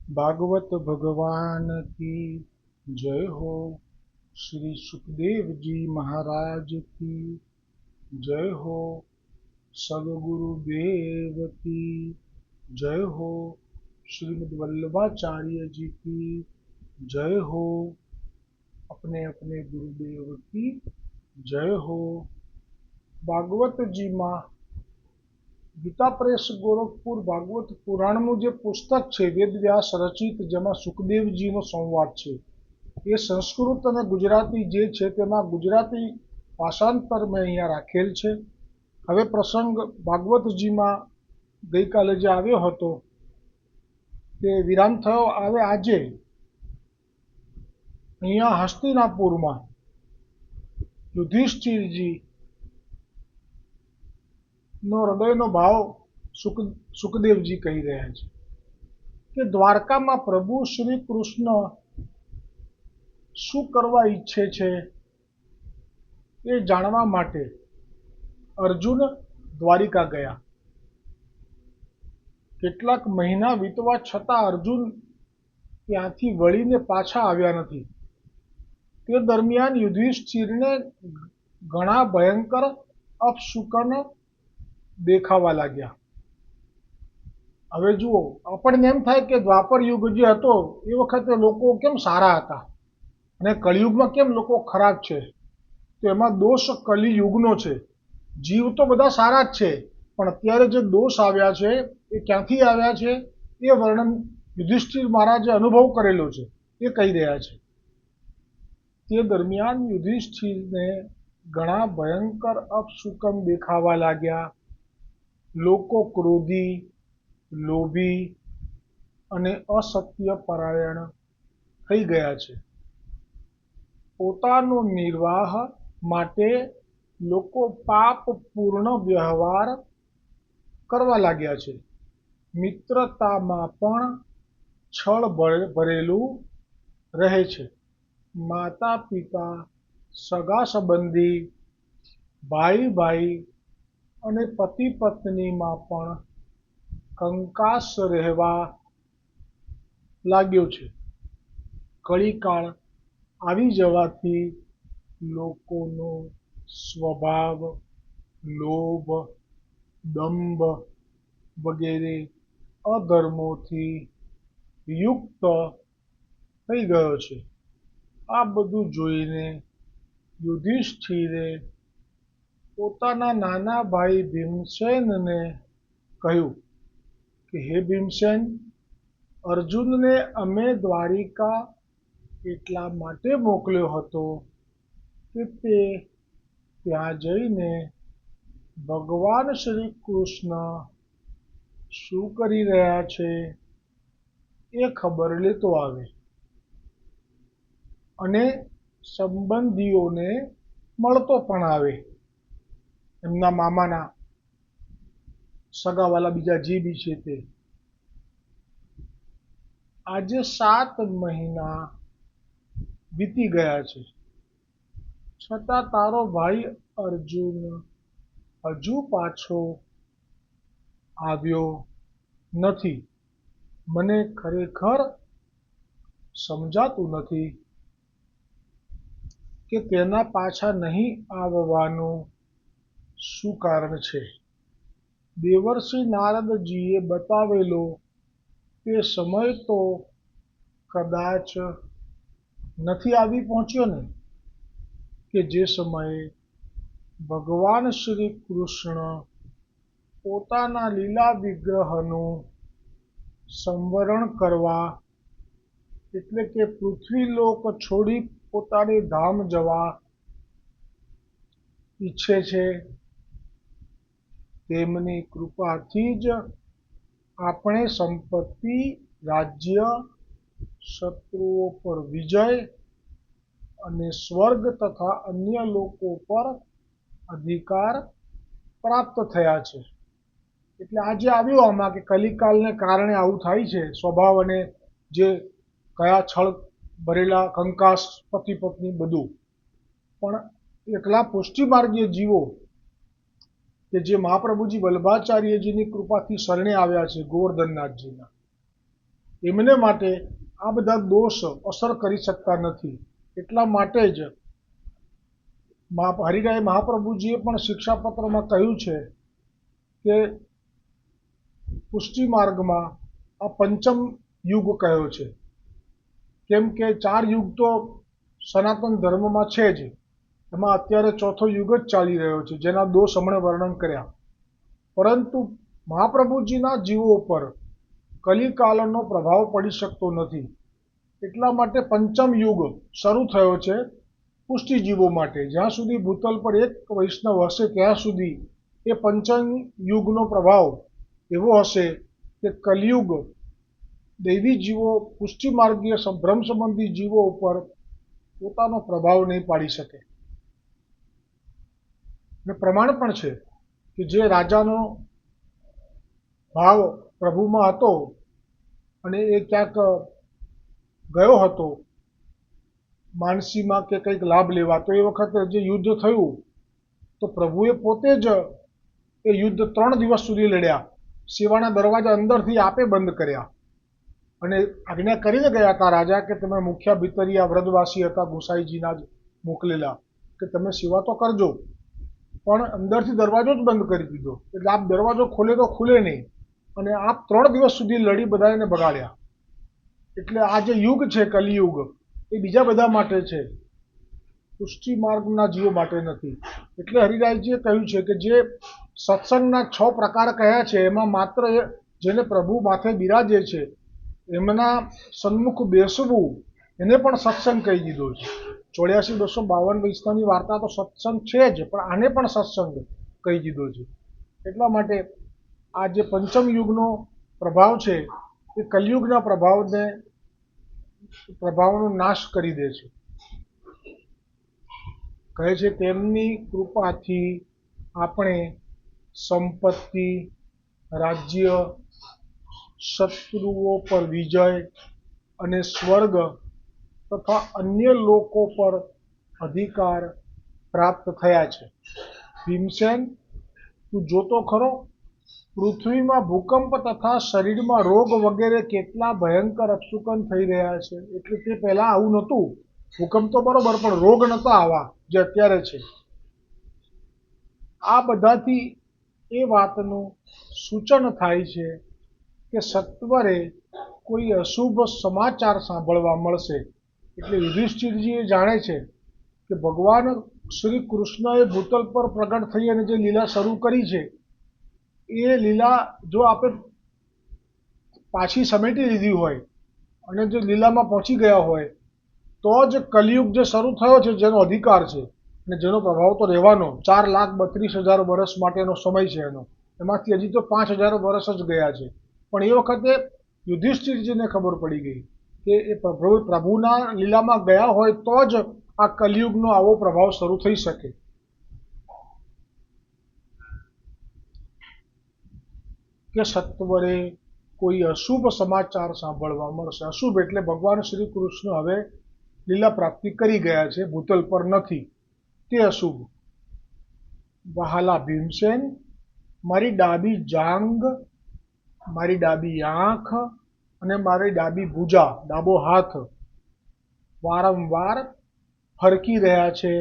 भागवत भगवान की जय हो। श्री सुखदेव जी महाराज की जय हो। सदगुरुदेव की जय हो। श्रीमद् वल्लभाचार्य जी की जय हो। अपने अपने गुरुदेव की जय हो। ભાગવત જીમાં ગીતા પ્રેસ ગોરખપુર ભાગવત પુરાણનું જે પુસ્તક છે વેદવ્યાસ રચિત, જેમાં સુખદેવજીનો સંવાદ છે, એ સંસ્કૃત અને ગુજરાતી જે છે તેમાં ગુજરાતી ભાષાંતર મેં અહીંયા રાખેલ છે. હવે પ્રસંગ ભાગવતજીમાં ગઈકાલે જે આવ્યો હતો તે વિરામ થયો. આવે આજે અહીંયા હસ્તિનાપુરમાં યુધિષ્ઠિરજી નો હૃદયનો ભાવ સુખદેવજી કહી રહ્યા છે કે દ્વારકામાં પ્રભુ શ્રી કૃષ્ણ શું કરવા ઈચ્છે છે એ જાણવા માટે અર્જુન દ્વારિકા ગયા. કેટલાક મહિના વીતવા છતાં અર્જુન ત્યાંથી વળીને પાછા આવ્યા નથી. તે દરમિયાન યુધિષ્ઠિરને ઘણા ભયંકર અપશુકન દેખાવા લાગ્યા. હવે જુઓ, આપણને એમ થાય કે દ્વાપર યુગ જે હતો એ વખતે લોકો કેમ સારા હતા અને કળિયુગમાં કેમ લોકો ખરાબ છે. તો એમાં દોષ કલિયુગનો છે. જીવ તો બધા સારા જ છે, પણ અત્યારે જે દોષ આવ્યા છે એ ક્યાંથી આવ્યા છે એ વર્ણન યુધિષ્ઠિર મહારાજે અનુભવ કરેલો છે એ કહી રહ્યા છે. તે દરમિયાન યુધિષ્ઠિરને ઘણા ભયંકર અપશુકન દેખાવા લાગ્યા. લોકો ક્રોધી, લોભી અને અસત્ય પરાયણ થઈ ગયા છે. પોતાનો નિર્વાહ માટે લોકો પાપપૂર્ણ વ્યવહાર કરવા લાગ્યા છે. મિત્રતામાં પણ છળ ભરેલું રહે છે. માતા પિતા, સગા સંબંધી, ભાઈ ભાઈ અને પતિ પત્નીમાં પણ કંકાસ રહેવા લાગ્યો છે. કળીકાળ આવી જવાથી લોકોનો સ્વભાવ લોભ, દંભ વગેરે અધર્મોથી યુક્ત થઈ ગયો છે. આ બધું જોઈને યુધિષ્ઠિરે પોતાના નાના ભાઈ ભીમસેનને કહ્યું કે હે ભીમસેન, અર્જુનને અમે દ્વારિકા એટલા માટે મોકલ્યો હતો કે તે ત્યાં જઈને ભગવાન શ્રી કૃષ્ણ શું કરી રહ્યા છે એ ખબર લેતો આવે અને સંબંધીઓને મળતો પણ આવે. એમના મામાના સગાવાલા બીજા જે બી છે તે. આજે 7 મહિના વીતી ગયા છે, છતાં તારો ભાઈ અર્જુન હજુ પાછો આવ્યો નથી. મને ખરેખર સમજાતું નથી કે તેના પાછા નહીં આવવાનું શું કારણ છે. દેવર્ષિ નારદજીએ બતાવેલો તે સમય તો કદાચ નથી આવી પહોંચ્યો ને, કે જે સમયે ભગવાન શ્રી કૃષ્ણ પોતાના લીલા વિગ્રહનું સંવરણ કરવા, એટલે કે પૃથ્વીલોક છોડી પોતાને ધામ જવા ઈચ્છે છે. તેમની કૃપાથી જ આપણે સંપત્તિ, રાજ્ય, શત્રુઓ પર વિજય અને સ્વર્ગ તથા અન્ય લોકો પર અધિકાર પ્રાપ્ત થયા છે. એટલે આજે આવ્યું આમાં કે કલિકાલને કારણે આવું થાય છે. સ્વભાવ અને જે કયા છળ ભરેલા કંકાસ, પતિ પત્ની બધું. પણ એકલા પુષ્ટિમાર્ગીય જીવો કે જે મહાપ્રભુજી વલ્લભાચાર્યજીની કૃપાથી શરણે આવ્યા છે, ગોવર્ધનનાથજીના, એમને માટે આ બધા દોષ અસર કરી શકતા નથી. એટલા માટે જ હરિરાય મહાપ્રભુજીએ પણ શિક્ષાપત્રમાં કહ્યું છે કે પુષ્ટિ માર્ગમાં આ પંચમ યુગ કયો છે. કેમ કે 4 યુગ તો સનાતન ધર્મમાં છે જ, એમાં અત્યારે ચોથો યુગ જ ચાલી રહ્યો છે, જેના દોષ હમણે વર્ણન કર્યા. પરંતુ મહાપ્રભુજીના જીવો ઉપર કલિકાલનો પ્રભાવ પડી શકતો નથી. એટલા માટે પંચમ યુગ શરૂ થયો છે પુષ્ટિજીવો માટે. જ્યાં સુધી ભૂતલ પર એક વૈષ્ણવ હશે ત્યાં સુધી એ પંચમ યુગનો પ્રભાવ એવો હશે કે કલિયુગ દૈવી જીવો, પુષ્ટિ માર્ગીય બ્રહ્મ સંબંધી જીવો ઉપર પોતાનો પ્રભાવ નહીં પાડી શકે. ને પ્રમાણ પણ છે કે જે રાજાનો ભાવ પ્રભુમાં હતો અને એ ક્યાંક ગયો હતો માનસીમાં કે કંઈક લાભ લેવા, તો એ વખતે જે યુદ્ધ થયું તો પ્રભુએ પોતે જ એ યુદ્ધ 3 દિવસ સુધી લડ્યા. સેવાના દરવાજા અંદરથી આપે બંધ કર્યા અને આજ્ઞા કરીને ગયા હતા રાજા કે તમે મુખ્ય ભીતરિયા વ્રજવાસી હતા ગોસાઈજીના જ મોકલેલા કે તમે સેવા તો કરજો, પણ અંદરથી દરવાજો જ બંધ કરી દીધો. એટલે આપ દરવાજો ખોલે તો ખુલે નહીં અને આપ 3 દિવસ સુધી લડી બધાને બગાડ્યા. એટલે આ જે યુગ છે કલિયુગ એ બીજા બધા માટે છે, પુષ્ટિ માર્ગના જીવો માટે નથી. એટલે હરિરાયજીએ કહ્યું છે કે જે સત્સંગના 6 પ્રકાર કયા છે એમાં માત્ર જેને પ્રભુ માથે બિરાજે છે એમના સન્મુખ બેસવું એને પણ સત્સંગ કહી દીધો છે. 84,252 વૈષ્ણવની વાર્તા તો સત્સંગ છે જ, પણ આને પણ સત્સંગ કહી દીધો છે. એટલા માટે આ જે પંચમ યુગનો પ્રભાવ છે એ કલિયુગના પ્રભાવનો નાશ કરી દે છે. કહે છે તેમની કૃપાથી આપણે સંપત્તિ, રાજ્ય, શત્રુઓ પર વિજય અને સ્વર્ગ તથા અન્ય લોકો પર અધિકાર પ્રાપ્ત થયા છે. ભીમસેન, તું જોતો ખરો, પૃથ્વીમાં ભૂકંપ તથા શરીરમાં રોગ વગેરે કેટલા ભયંકર અપશુકન થઈ રહ્યા છે. એટલે તે પહેલાં આવું નહોતું. ભૂકંપ તો બરોબર, પણ રોગ નહોતા આવા જે અત્યારે છે. આ બધાથી એ વાતનું સૂચન થાય છે કે સત્વરે કોઈ અશુભ સમાચાર સાંભળવા મળશે. એટલે યુધિષ્ઠિરજી એ જાણે છે કે ભગવાન શ્રી કૃષ્ણએ ભૂતલ પર પ્રગટ થઈ અને જે લીલા શરૂ કરી છે એ લીલા જો આપણે પાછી સમેટી લીધી હોય અને જો લીલામાં પહોંચી ગયા હોય તો જ કલિયુગ જે શરૂ થયો છે જેનો અધિકાર છે અને જેનો પ્રભાવ તો રહેવાનો 4,32,000 વર્ષ માટેનો સમય છે એનો, એમાંથી હજી તો 5,000 વર્ષ જ ગયા છે. પણ એ વખતે યુધિષ્ઠિરજીને ખબર પડી ગઈ કે એ પ્રભુના લીલામાં ગયા હોય તો જ આ કલિયુગનો આવો પ્રભાવ શરૂ થઈ શકે. કે સત્વરે કોઈ અશુભ સમાચાર સાંભળવા મળશે. અશુભ એટલે ભગવાન શ્રી કૃષ્ણ હવે લીલા પ્રાપ્તિ કરી ગયા છે, ભૂતલ પર નથી, તે અશુભ. વહાલા ભીમસેન, મારી ડાબી જાંગ, મારી ડાબી આંખ અને મારી ડાબી ભુજા, ડાબો હાથ વારંવાર ફરકી રહ્યા છે.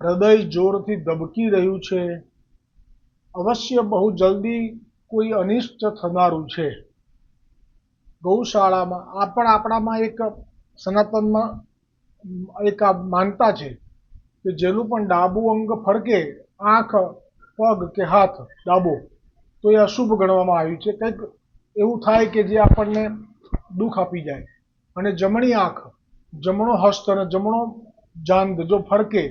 હૃદય જોરથી ધબકી રહ્યું છે. અવશ્ય બહુ જલ્દી કોઈ અનિષ્ટ થનારું છે. ગૌશાળામાં આપણામાં એક સનાતનમાં એક આ માનતા છે કે જેનું પણ ડાબું અંગ ફરકે, આંખ, પગ કે હાથ ડાબો, તો એ અશુભ ગણવામાં આવ્યું છે. કંઈક એવું થાય કે જે આપણને દુઃખ આપી જાય. અને જમણી આંખ, જમણો હસ્ત અને જમણો જાંઘ જો ફરકે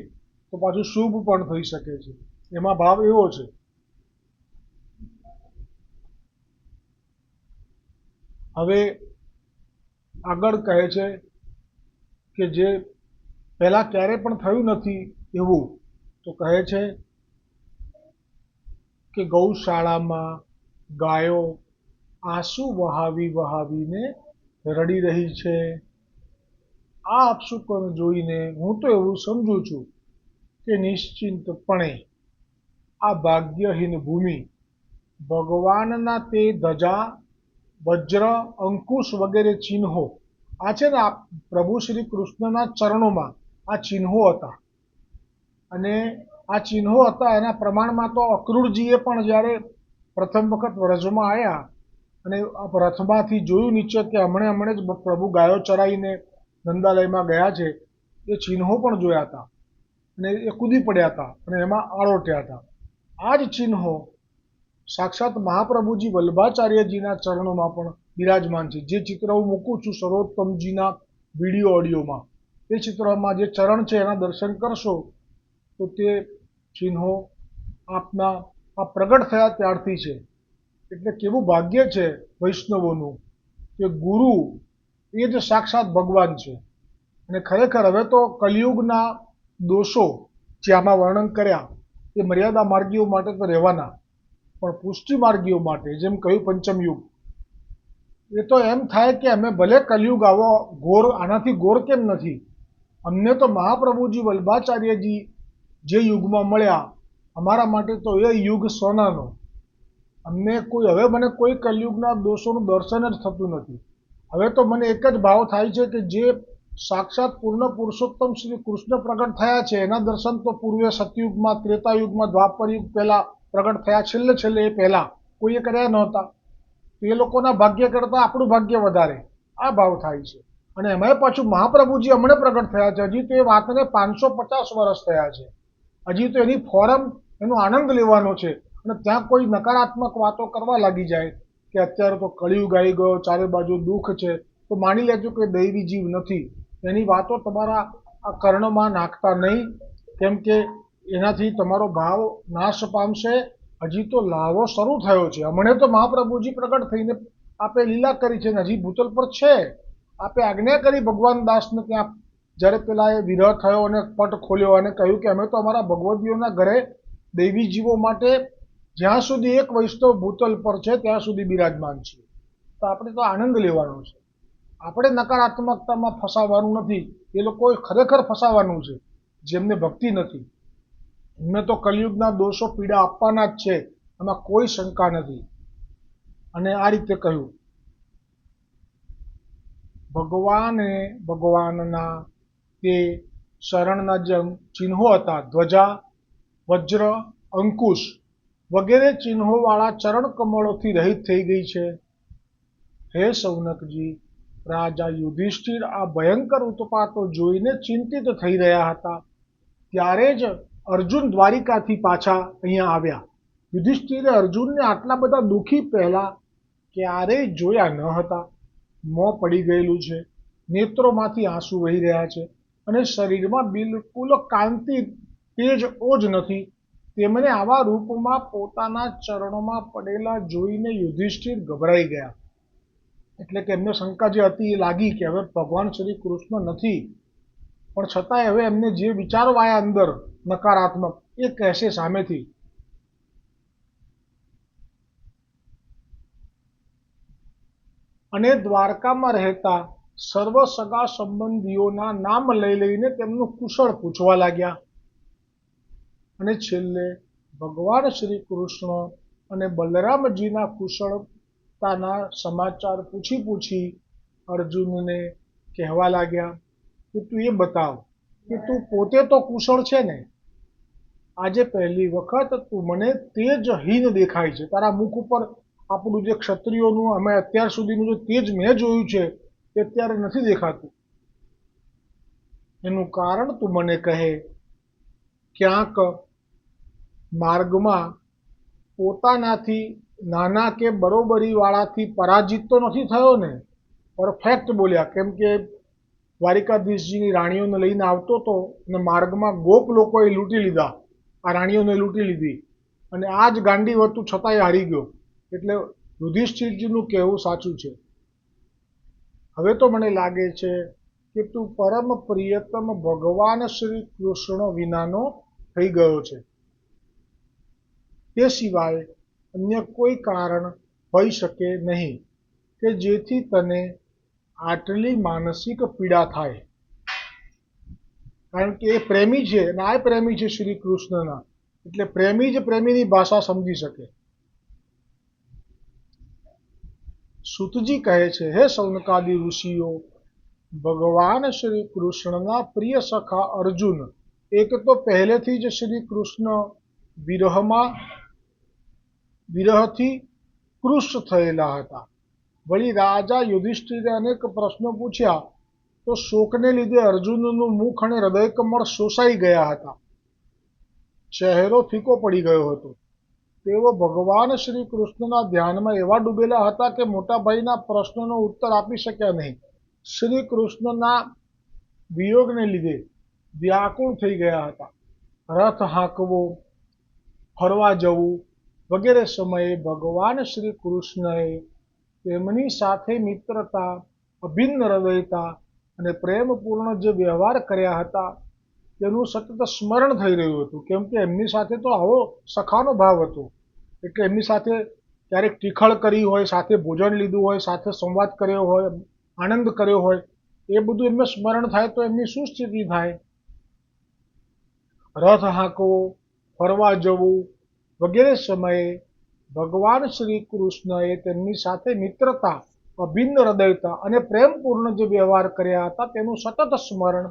તો પાછું શુભ પણ થઈ શકે છે. એમાં ભાવ એવો છે. હવે આગળ કહે છે કે જે પહેલાં ક્યારેય પણ થયું નથી એવું, તો કહે છે કે ગૌશાળામાં ગાયો આંસુ વહાવીને રડી રહી છે. આ અપશુકન જોઈને હું તો એવું સમજું છું કે નિશ્ચિંતપણે આ ભાગ્યહીન ભૂમિ ભગવાનના તે ધજા વજ્ર, અંકુશ વગેરે ચિહ્નો આ છે ને આ પ્રભુ શ્રી કૃષ્ણના ચરણોમાં આ ચિહ્નો હતા. અને આ ચિહ્નો હતા એના પ્રમાણમાં તો અક્રૂરજીએ પણ જ્યારે પ્રથમ વખત વ્રજમાં આવ્યા અને રથમાંથી જોયું નીચે કે હમણે જ પ્રભુ ગાયો ચરાવીને નંદાલયમાં ગયા છે, એ ચિહ્નો પણ જોયા હતા અને એ કૂદી પડ્યા હતા અને એમાં આળોટ્યા હતા. આ જ ચિહ્નો સાક્ષાત મહાપ્રભુજી વલ્લભાચાર્યજીના ચરણોમાં પણ બિરાજમાન છે. જે ચિત્ર હું મૂકું છું સર્વોત્તમજીના વિડીયો ઓડિયોમાં, એ ચિત્રમાં જે ચરણ છે એના દર્શન કરશો તો તે ચિહ્નો આપના આ પ્રગટ થયા ત્યારથી છે. એટલે કેવું ભાગ્ય છે વૈષ્ણવોનું કે ગુરુ એ જ સાક્ષાત ભગવાન છે. અને ખરેખર હવે તો કલિયુગના દોષો જે આમાં વર્ણન કર્યા એ મર્યાદા માર્ગીઓ માટે તો રહેવાના, પણ પુષ્ટિ માર્ગીઓ માટે જેમ કહ્યું પંચમ યુગ, એ તો એમ થાય કે અમે ભલે કલિયુગ આવો ઘોર, આનાથી ઘોર કેમ નથી, અમને તો મહાપ્રભુજી વલ્લભાચાર્યજી જે યુગમાં મળ્યા અમારા માટે તો એ યુગ સોનાનો. અમને હવે મને કોઈ કલિયુગના દોષોનું દર્શન જ થતું નથી. હવે તો મને એક જ ભાવ થાય છે કે જે સાક્ષાત પૂર્ણ પુરુષોત્તમ શ્રી કૃષ્ણ પ્રગટ થયા છે એના દર્શન તો પૂર્વે સતયુગમાં, ત્રેતાયુગમાં, દ્વાપરયુગ પહેલા પ્રગટ થયા, છેલ્લે એ પહેલા કોઈએ કર્યા નહોતા. એ લોકોના ભાગ્ય કરતાં આપણું ભાગ્ય વધારે, આ ભાવ થાય છે. અને એમાંય પાછું મહાપ્રભુજી હમણાં પ્રગટ થયા છે. હજી તો એ વાતને 550 વર્ષ થયા છે. હજી તો એની ફોરમ, એનો આનંદ લેવાનો છે. અને ત્યાં કોઈ નકારાત્મક વાતો કરવા લાગી જાય કે અત્યારે તો કળિયુગ આવી ગયો, ચારે બાજુ દુઃખ છે, તો માની લેજો કે દૈવી જીવ નથી. એની વાતો તમારા આ કર્ણમાં નાખતા નહીં, કેમ કે એનાથી તમારો ભાવ નાશ પામશે. હજી તો લાવો શરૂ થયો છે. હમણે તો મહાપ્રભુજી પ્રગટ થઈને આપે લીલા કરી છે ને હજી ભૂતલ પર છે. આપે આજ્ઞા કરી ભગવાન દાસને ત્યાં જ્યારે પેલા એ વિરહ થયો અને પટ ખોલ્યો અને કહ્યું કે અમે તો અમારા ભગવદીઓના ઘરે દૈવી જીવો માટે જ્યાં સુધી એક વૈષ્ણવ ભૂતલ પર છે ત્યાં સુધી બિરાજમાન છીએ. તો આપણે તો આનંદ લેવાનો છે. આપણે નકારાત્મકતામાં ફસાવાનું નથી. એ લોકોએ ખરેખર ફસાવાનું છે જેમને ભક્તિ નથી. એમને તો કલિયુગના દોષો પીડા આપવાના જ છે, એમાં કોઈ શંકા નથી. અને આ રીતે કહ્યું, ભગવાનના તે શરણના જે ચિહ્નો હતા, ધ્વજા, વજ્ર, અંકુશ વગેરે ચિહ્નોવાળા ચરણ કમળોથી રહિત થઈ ગઈ છે. હે સૌનકજી, રાજા યુધિષ્ઠિર આ ભયંકર ઉત્પાતો જોઈને ચિંતિત થઈ રહ્યા હતા. ત્યારે જ અર્જુન દ્વારિકાથી પાછા અહીંયા આવ્યા. યુધિષ્ઠિરે અર્જુનને આટલા બધા દુઃખી પહેલા ક્યારેય જોયા ન હતા. મોં પડી ગયેલું છે, નેત્રોમાંથી આંસુ વહી રહ્યા છે અને શરીરમાં બિલકુલ કાંતિ, તેજ ઓજ નથી. તેમને આવા રૂપમાં પોતાના ચરણોમાં પડેલા જોઈને યુધિષ્ઠિર ગભરાઈ ગયા. એટલે કે એમને શંકા જે હતી એ લાગી કે હવે ભગવાન શ્રી કૃષ્ણ નથી, પણ છતાંય હવે એમને જે વિચારો આવ્યા અંદર નકારાત્મક એ કહેશે સામેથી. અને દ્વારકામાં રહેતા સર્વ સગા સંબંધીઓના નામ લઈ લઈને તેમનું કુશળ પૂછવા લાગ્યા. અને છેલ્લે ભગવાન શ્રી કૃષ્ણ અને બલરામજીના કુશળતાના સમાચાર પૂછી અર્જુનને કહેવા લાગ્યા કે તું એ બતાવ કે તું પોતે તો કુશળ છે ને, આજે પહેલી વખત તું મને તેજહીન દેખાય છે. તારા મુખ ઉપર આપણું જે ક્ષત્રિયોનું અમે અત્યાર સુધીનું જે તેજ મેં જોયું છે તે અત્યારે નથી દેખાતું. એનું કારણ તું મને કહે. ક્યાંક માર્ગમાં પોતાનાથી નાના કે બરોબરીવાળાથી પરાજિત તો નથી થયો ને? પરફેક્ટ બોલ્યા, કેમ કે દ્વારિકાધીશજીની રાણીઓને લઈને આવતો હતો અને માર્ગમાં ગોપ લોકોએ લૂંટી લીધા, આ રાણીઓને લૂંટી લીધી અને આ જ ગાંડી હતું છતાંય હારી ગયો. એટલે યુધિષ્ઠિરજીનું કહેવું સાચું છે. હવે તો મને લાગે છે કે તું પરમ પ્રિયતમ ભગવાન શ્રી કૃષ્ણ વિનાનો થઈ ગયો છે. તે સિવાય અન્ય કોઈ કારણ હોઈ શકે નહીં કે જેથી તને આટલી માનસિક પીડા થાય. કારણ કે એ પ્રેમી છે અને આ પ્રેમી છે શ્રી કૃષ્ણના, એટલે પ્રેમી જ પ્રેમીની ભાષા સમજી શકે. સુતજી કહે છે, હે સૌનકાદિ ઋષિઓ, ભગવાન શ્રી કૃષ્ણના પ્રિય સખા અર્જુન એક તો પહેલેથી જ શ્રી કૃષ્ણ વિરહથી કૃશ થયેલા હતા. વળી રાજા યુધિષ્ઠિરે અનેક પ્રશ્નો પૂછ્યા તો શોકને લીધે અર્જુનનું મુખ અને હૃદયકમળ શોષાઈ ગયા હતા. ચહેરો ફીકો પડી ગયો હતો. તેઓ ભગવાન શ્રી કૃષ્ણના ધ્યાનમાં એવા ડૂબેલા હતા કે મોટાભાઈના પ્રશ્નનો ઉત્તર આપી શક્યા નહીં. શ્રી કૃષ્ણના વિયોગને લીધે વ્યાકુળ થઈ ગયા હતા. રથ હાંકવો, ફરવા જવું વગેરે સમયે ભગવાન શ્રી કૃષ્ણએ તેમની સાથે મિત્રતા, અભિન્ન હૃદયતા અને પ્રેમપૂર્ણ જે વ્યવહાર કર્યા હતા તેનું સતત સ્મરણ થઈ રહ્યું હતું. કેમ કે એમની સાથે તો આવો સખાનો ભાવ હતો. એટલે એમની સાથે ક્યારેક ટીખળ કરી હોય, સાથે ભોજન લીધું હોય, સાથે સંવાદ કર્યો હોય, આનંદ કર્યો હોય, એ બધું એમને સ્મરણ થાય તો એમની શું સ્થિતિ થાય? રથ હાંકવો, ફરવા જવું વગેરે સમયે ભગવાન શ્રી કૃષ્ણએ તેમની સાથે મિત્રતા, અભિન્ન હૃદયતા અને પ્રેમપૂર્ણ જે વ્યવહાર કર્યા હતા તેનું સતત સ્મરણ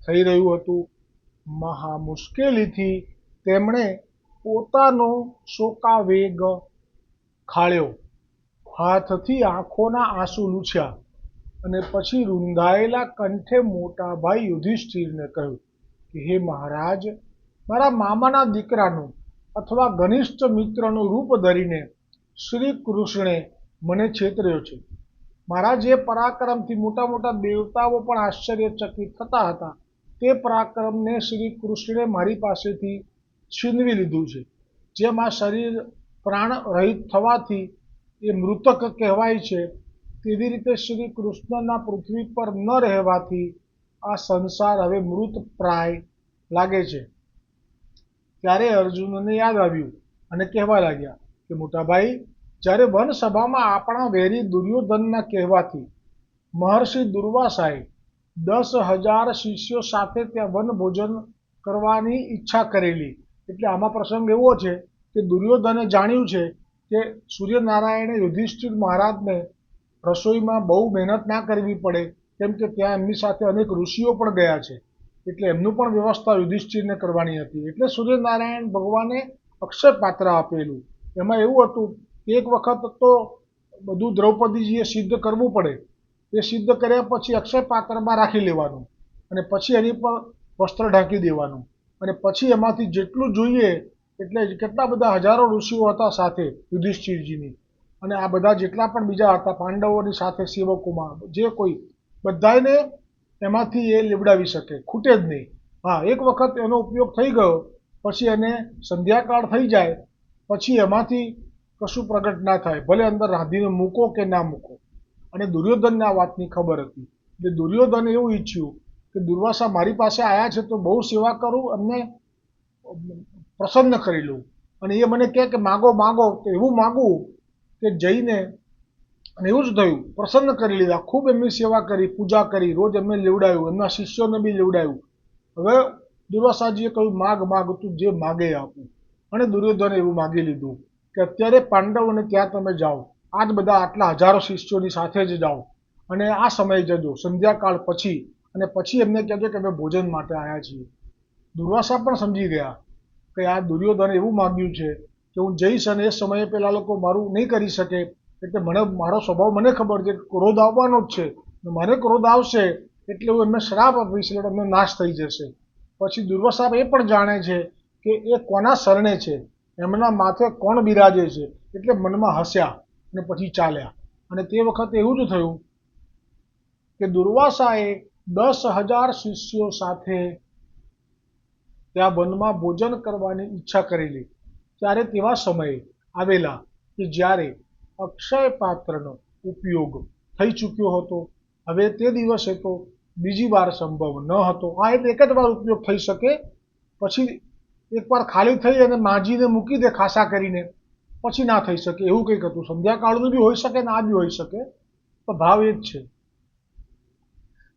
થઈ રહ્યું હતું. મહા મુશ્કેલીથી તેમણે પોતાનો શોકાવેગ ખાળ્યો, હાથથી આંખોના આંસુ લૂછ્યા અને પછી રૂંધાયેલા કંઠે મોટાભાઈ યુધિષ્ઠિરને કહ્યું કે હે મહારાજ, મારા મામાના દીકરાનું અથવા ઘનિષ્ઠ મિત્રનું રૂપ ધરીને શ્રી કૃષ્ણે મને છેતર્યો છે. મારા જે પરાક્રમથી મોટા મોટા દેવતાઓ પણ આશ્ચર્યચકિત થતા હતા તે પરાક્રમને શ્રી કૃષ્ણે મારી પાસેથી છીનવી લીધું છે. જેમ આ શરીર પ્રાણ રહિત થવાથી એ મૃતક કહેવાય છે, તેવી રીતે શ્રી કૃષ્ણના પૃથ્વી પર ન રહેવાથી આ સંસાર હવે મૃત પ્રાય લાગે છે. ત્યારે અર્જુનને યાદ આવ્યું અને કહેવા લાગ્યા કે મોટાભાઈ, જ્યારે વનસભામાં આપણા વેરી દુર્યોધનના કહેવાથી મહર્ષિ દુર્વાસાએ 10,000 શિષ્યો સાથે ત્યાં વનભોજન કરવાની ઈચ્છા કરેલી. એટલે આમાં પ્રસંગ એવો છે કે દુર્યોધને જાણ્યું છે કે સૂર્યનારાયણે યુધિષ્ઠિર મહારાજને રસોઈમાં બહુ મહેનત ના કરવી પડે, કેમ કે ત્યાં એમની સાથે અનેક ઋષિઓ પણ ગયા છે. એટલે એમનું પણ વ્યવસ્થા યુધિષ્ઠિરને કરવાની હતી. એટલે સૂર્યનારાયણ ભગવાને અક્ષય પાત્ર આપેલું. એમાં એવું હતું કે એક વખત તો બધું દ્રૌપદીજીએ સિદ્ધ કરવું પડે. એ સિદ્ધ કર્યા પછી અક્ષય પાત્રમાં રાખી લેવાનું અને પછી એની પર વસ્ત્ર ઢાંકી દેવાનું અને પછી એમાંથી જેટલું જોઈએ એટલે કેટલા બધા હજારો ઋષિઓ હતા સાથે યુધિષ્ઠિરજીની, અને આ બધા જેટલા પણ બીજા હતા પાંડવોની સાથે સેવકોમાં જે કોઈ, બધાને એમાંથી એ લેવડાવી શકે, ખૂટે જ નહીં. હા, એક વખત એનો ઉપયોગ થઈ ગયો પછી એને સંધ્યાકાળ થઈ જાય પછી એમાંથી કશું પ્રગટ ના થાય, ભલે અંદર રાંધીને મૂકો કે ના મૂકો. અને દુર્યોધનને આ વાતની ખબર હતી. એટલે દુર્યોધને એવું ઈચ્છ્યું કે દુર્વાસા મારી પાસે આવ્યા છે તો બહુ સેવા કરું, એમને પ્રસન્ન કરી લઉં. અને એ મને કહે કે માગો માગો, તો એવું માગું કે જઈને, અને એવું જ થયું, પ્રસન્ન કરી લીધા. ખૂબ એમની સેવા કરી, પૂજા કરી, રોજ એમને લેવડાવ્યું, એમના શિષ્યોને બી લેવડાવ્યું. હવે દુર્વાસાજીએ કહ્યું માગ માગ, તું જે માગે આપું. અને દુર્યોધને એવું માગી લીધું કે અત્યારે પાંડવોને ત્યાં તમે જાઓ, આ જ બધા આટલા હજારો શિષ્યોની સાથે જ જાઓ અને આ સમયે જજો સંધ્યાકાળ પછી, અને પછી એમને કહેજો કે અમે ભોજન માટે આવ્યા છીએ. દુર્વાસા પણ સમજી ગયા કે આ દુર્યોધને એવું માગ્યું છે કે હું જઈશ અને એ સમયે પેલા લોકો મારું નહીં કરી શકે, એટલે મને મારો સ્વભાવ મને ખબર છે, ક્રોધ આવવાનો જ છે. મને ક્રોધ આવશે એટલે હું એમને શ્રાપ આપીશ એટલે એમનો નાશ થઈ જશે. પછી દુર્વાસા એ પણ જાણે છે કે એ કોના શરણે છે, એમના માથે કોણ બિરાજે છે, એટલે મનમાં હસ્યા અને પછી ચાલ્યા. અને તે વખતે એવું જ થયું કે દુર્વાસાએ 10,000 શિષ્યો સાથે ત્યાં વનમાં ભોજન કરવાની ઈચ્છા કરેલી. ત્યારે તેવા સમયે આવેલા કે જ્યારે અક્ષય પાત્રનો ઉપયોગ થઈ ચૂક્યો હતો. હવે તે દિવસે તો બીજી વાર સંભવ ન હતો. આ એક જ વાર ઉપયોગ થઈ શકે, પછી એકવાર ખાલી થઈ અને માજીને મૂકી દે ખાસા કરીને, પછી ના થઈ શકે, એવું કંઈક હતું. સંધ્યાકાળનું બી હોઈ શકે ને આ બી હોઈ શકે, તો ભાવ એ જ છે.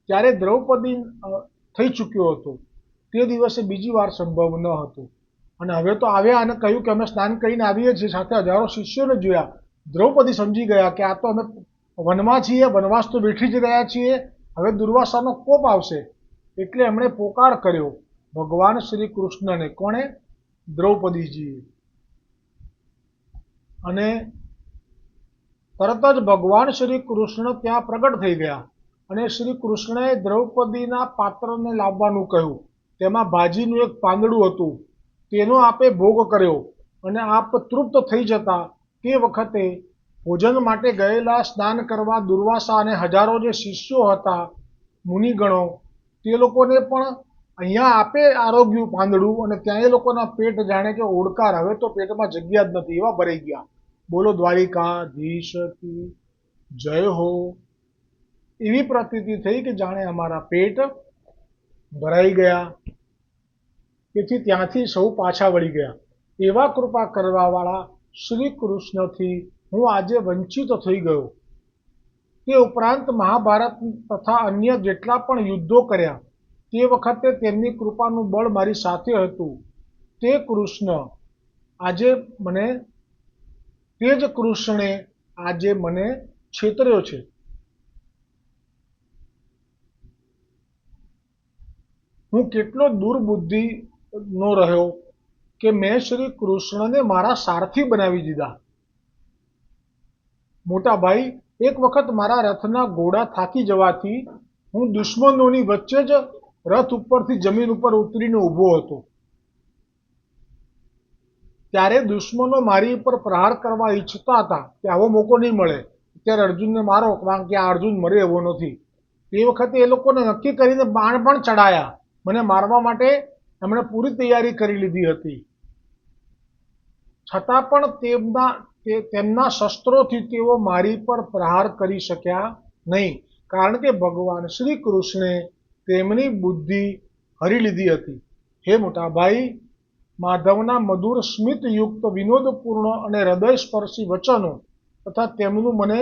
ત્યારે દ્રૌપદી થઈ ચૂક્યો હતો, તે દિવસે બીજી વાર સંભવ ન હતો. અને હવે તો આવ્યા અને કહ્યું કે અમે સ્નાન કરીને આવીએ છીએ, સાથે હજારો શિષ્યોને જોયા. દ્રૌપદી સમજી ગયા કે આ તો અમે વનમાં છીએ, વનવાસ તો બેઠી જ રહ્યા છીએ, હવે દુર્વાસાનો કોપ આવશે એટલે એમણે પોકાર કર્યો ભગવાન શ્રી કૃષ્ણને. કોણે? દ્રૌપદીજીએ. અને તરત જ ભગવાન શ્રી કૃષ્ણ ત્યાં પ્રગટ થઈ ગયા અને શ્રી કૃષ્ણએ દ્રૌપદીના પાત્રને લાવવાનું કહ્યું. તેમાં ભાજીનું એક પાંદડું હતું, તેનો આપે ભોગ કર્યો અને આપ તૃપ્ત થઈ જતા તે વખતે ભોજન માટે ગયેલા સ્નાન કરવા દુર્વાસા અને હજારો જે શિષ્યો હતા, મુનિગણો, તે લોકોને પણ અહીંયા આપે આરોગ્યું પાંદડું અને ત્યાં એ લોકોના પેટ જાણે કે ઓડકાર, હવે તો પેટમાં જગ્યા જ નથી એવા ભરાઈ ગયા. બોલો દ્વારિકાધીશ કી જય હો. એવી પ્રતીતિ થઈ કે જાણે અમારા પેટ ભરાઈ ગયા. તેથી ત્યાંથી સૌ પાછા વળી ગયા. એવા કૃપા કરવાવાળા શ્રી કૃષ્ણથી હું આજે વંચિત થઈ ગયો. તે ઉપરાંત મહાભારત તથા અન્ય જેટલા પણ યુદ્ધો કર્યા તે વખતે તેમની કૃપાનું બળ મારી સાથે હતું. તે જ કૃષ્ણે આજે મને છેતર્યો છે. હું કેટલો દુર્બુદ્ધિનો રહ્યો કે મેં શ્રી કૃષ્ણને મારા સારથી બનાવી દીધા. મોટા ભાઈ, એક વખત મારા રથના ઘોડા થાકી જવાથી હું દુશ્મનોની વચ્ચે જ રથ ઉપરથી જમીન ઉપર ઉતરીને ઊભો હતો. ત્યારે દુશ્મનો મારી ઉપર પ્રહાર કરવા ઈચ્છતા હતા કે આવો મોકો નહીં મળે, ત્યારે અર્જુનને મારો, કારણ કે આ અર્જુન મરે એવો નથી. તે વખતે એ લોકોને નક્કી કરીને બાણ પણ ચડાયા. મને મારવા માટે એમણે પૂરી તૈયારી કરી લીધી હતી. છતાં પણ તેમના શસ્ત્રોથી તેઓ મારી પર પ્રહાર કરી શક્યા નહીં, કારણ કે ભગવાન શ્રી કૃષ્ણે તેમની બુદ્ધિ હરી લીધી હતી. હે મોટા ભાઈ, માધવના મધુર સ્મિતયુક્ત વિનોદપૂર્ણ અને હૃદયસ્પર્શી વચનો તથા તેમનું મને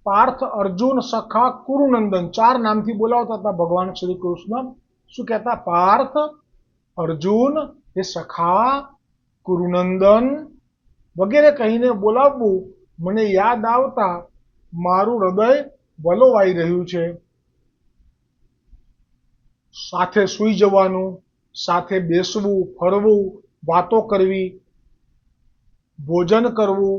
પાર્થ, અર્જુન, સખા, કુરુનંદન 4 નામથી બોલાવતા હતા ભગવાન શ્રી કૃષ્ણ. શું કહેતા? પાર્થ, અર્જુન, હે સખા, કુરુનંદન વગેરે કહીને બોલાવવું મને યાદ આવતા મારું હૃદય વલોવાઈ રહ્યું છે. સાથે સૂઈ જવાનું, સાથે બેસવું, ફરવું, વાતો કરવી, ભોજન કરવું.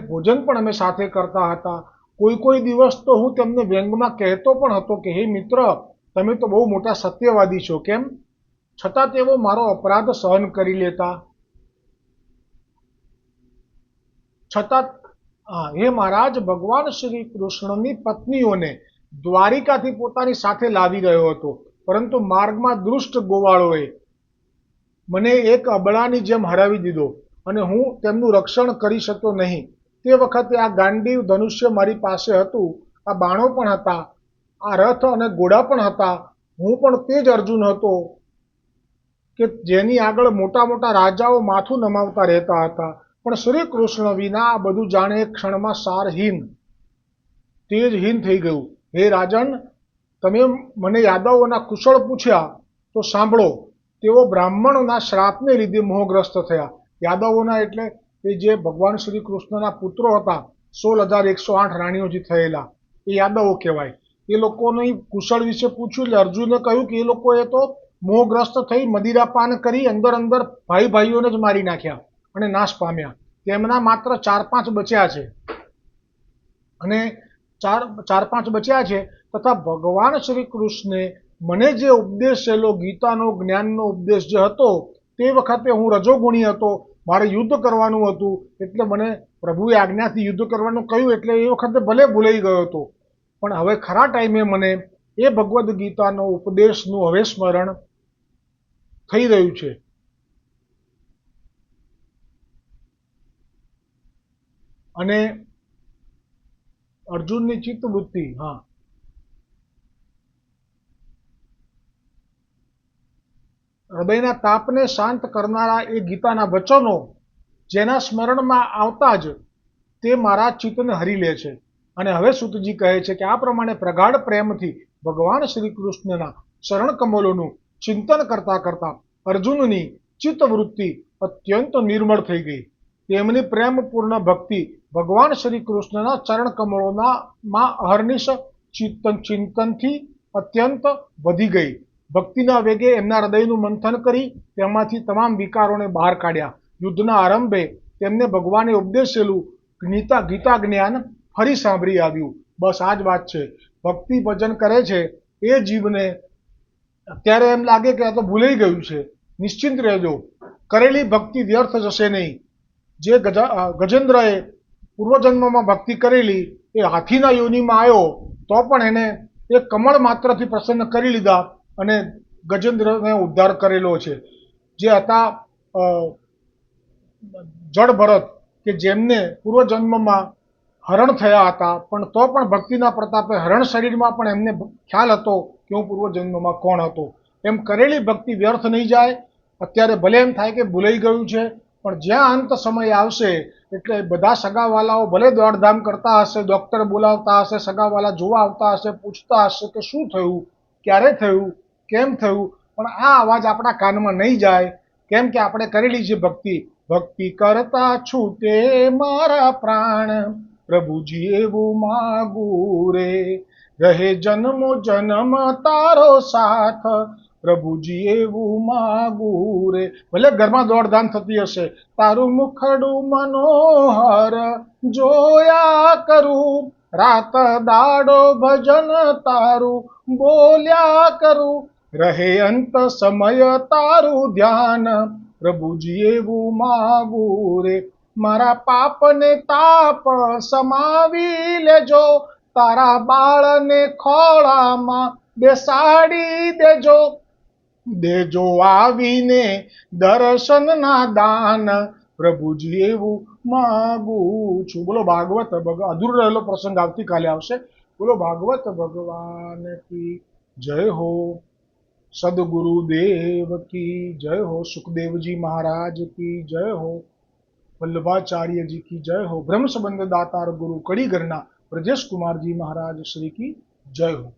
ભોજન પણ અમે સાથે કરતા હતા. કોઈ દિવસ તો હું તેમને વ્યંગમાં કહેતો પણ હતો કે હે મિત્ર, તમે તો બહુ મોટા સત્યવાદી છો. કેમ? છતાં તેઓ મારો અપરાધ સહન કરી લેતા. હે મહારાજ, ભગવાન શ્રી કૃષ્ણની પત્નીઓને દ્વારિકાથી પોતાની સાથે લાવી રહ્યો હતો, પરંતુ માર્ગમાં દુષ્ટ ગોવાળોએ મને એક અબળાની જેમ હરાવી દીધો અને હું તેમનું રક્ષણ કરી શક્યો નહીં. તે વખતે આ ગાંડીવ ધનુષ્ય મારી પાસે હતું, આ બાણો પણ હતા, આ રથ અને ઘોડા પણ હતા. હું પણ તે જ અર્જુન હતો કે જેની આગળ મોટા મોટા રાજાઓ માથું નમાવતા રહેતા હતા. પણ શ્રી કૃષ્ણ વિના આ બધું જાણે એક ક્ષણમાં સારહીન, તેજહીન થઈ ગયું. હે રાજન, તમે મને યાદવોના કુશળ પૂછ્યા તો સાંભળો. તેઓ બ્રાહ્મણોના શ્રાપને લીધે મોહગ્રસ્ત થયા. યાદવોના એટલે એ જે ભગવાન શ્રી કૃષ્ણના પુત્રો હતા, 16,108 રાણીઓથી થયેલા, એ યાદવો કહેવાય. એ લોકોની કુશળ વિશે પૂછ્યું એટલે અર્જુને કહ્યું કે એ લોકોએ તો મોહગ્રસ્ત થઈ મદિરાપાન કરી અંદર ભાઈઓને જ મારી નાખ્યા અને નાશ પામ્યા. તેમના માત્ર 4-5 બચ્યા છે. અને 4-5 બચ્યા છે. તથા ભગવાન શ્રી કૃષ્ણે મને જે ઉપદેશેલો ગીતાનો, જ્ઞાનનો ઉપદેશ જે હતો, તે વખતે હું રજોગુણી હતો, મારે યુદ્ધ કરવાનું હતું, એટલે મને પ્રભુએ આજ્ઞાથી યુદ્ધ કરવાનું કહ્યું, એટલે એ વખતે ભલે ભૂલાઈ ગયો હતો, પણ હવે ખરા ટાઈમે મને એ ભગવદ્ ગીતાનો ઉપદેશનું હવે સ્મરણ થઈ રહ્યું છે. અને અર્જુનની ચિત્તવૃત્તિ, હૃદયના તાપને શાંત કરનારા એ ગીતાના વચનો જેના સ્મરણમાં આવતા જ તે મારા ચિત્તને હરી લે છે. અને હવે સૂતજી કહે છે કે આ પ્રમાણે પ્રગાઢ પ્રેમથી ભગવાન શ્રી કૃષ્ણના ચરણ કમલોનું ચિંતન કરતા કરતા અર્જુનની ચિત્તવૃત્તિ અત્યંત નિર્મળ થઈ ગઈ. તેમની પ્રેમપૂર્ણ ભક્તિ ભગવાન શ્રી કૃષ્ણના ચરણ કમળોના માં અહર્નિશ ચિંતનથી અત્યંત વધી ગઈ. ભક્તિના વેગે એમના હૃદયનું મંથન કરી તેમાંથી તમામ વિકારોને બહાર કાઢ્યા. યુદ્ધના આરંભે તેમને ભગવાને ઉપદેશેલું ગીતા જ્ઞાન ફરી સાંભળી આવ્યું. બસ આ જ વાત છે. ભક્તિ ભજન કરે છે એ જીવને અત્યારે એમ લાગે કે આ તો ભૂલાઈ ગયું છે. નિશ્ચિંત રહેજો, કરેલી ભક્તિ વ્યર્થ જશે નહીં. જે ગજેન્દ્રએ પૂર્વજન્મમાં ભક્તિ કરેલી એ હાથીના યોનિમાં આવ્યો તો પણ એને એક કમળ માત્રથી પ્રસન્ન કરી લીધા અને ગજેન્દ્રને ઉદ્ધાર કરેલો છે. જે હતા જડ ભરત કે જેમને પૂર્વજન્મમાં હરણ થયા હતા પણ તો પણ ભક્તિના પ્રતાપે હરણ શરીરમાં પણ એમને ખ્યાલ હતો કે હું પૂર્વજન્મમાં કોણ હતો. એમ કરેલી ભક્તિ વ્યર્થ નહીં જાય. અત્યારે ભલે એમ થાય કે ભૂલાઈ ગયું છે પણ જ્યાં અંત સમય આવશે એટલે બધા સગાવાલાઓ ભલે દોડધામ કરતા હશે, ડૉક્ટર બોલાવતા હશે, સગાવાલા જોવા આવતા હશે, પૂછતા હશે કે શું થયું, ક્યારે થયું, કેમ થયું, પણ આ અવાજ આપણા કાનમાં નહીં જાય. કેમ કે આપણે કરેલી છે ભક્તિ. ભક્તિ કરતા છૂટે મારા પ્રાણ, પ્રભુજી એવું માગું રે, રહે જન્મો જન્મ તારો સાથ, પ્રભુજી એવું માગું રે. ભલે ઘરમાં દોડધામ થતી હશે, તારું મુખડું મનોહર જોયા કરું, રાત દાડો ભજન તારું બોલ્યા કરું, રહે અંત સમય તારું ધ્યાન, પ્રભુજી એવું માગું રે. મારા પાપને તાપ સમાવી લેજો, તારા બાળને ખોળામાં બેસાડી દેજો, દેજો આવીને દર્શનના દાન, પ્રભુજી એવું માગું છું. બોલો ભાગવત અધૂરો રહેલો પ્રસંગ આવતીકાલે આવશે. બોલો ભાગવત ભગવાન કી જય હો. સદગુરુદેવ કી જય હો. સુખદેવજી મહારાજ કી જય હો. વલ્લભાચાર્યજી की जय हो. ब्रह्म संबंध दातार गुरु कड़ी करना ब्रजेश कुमार जी महाराज श्री की जय हो.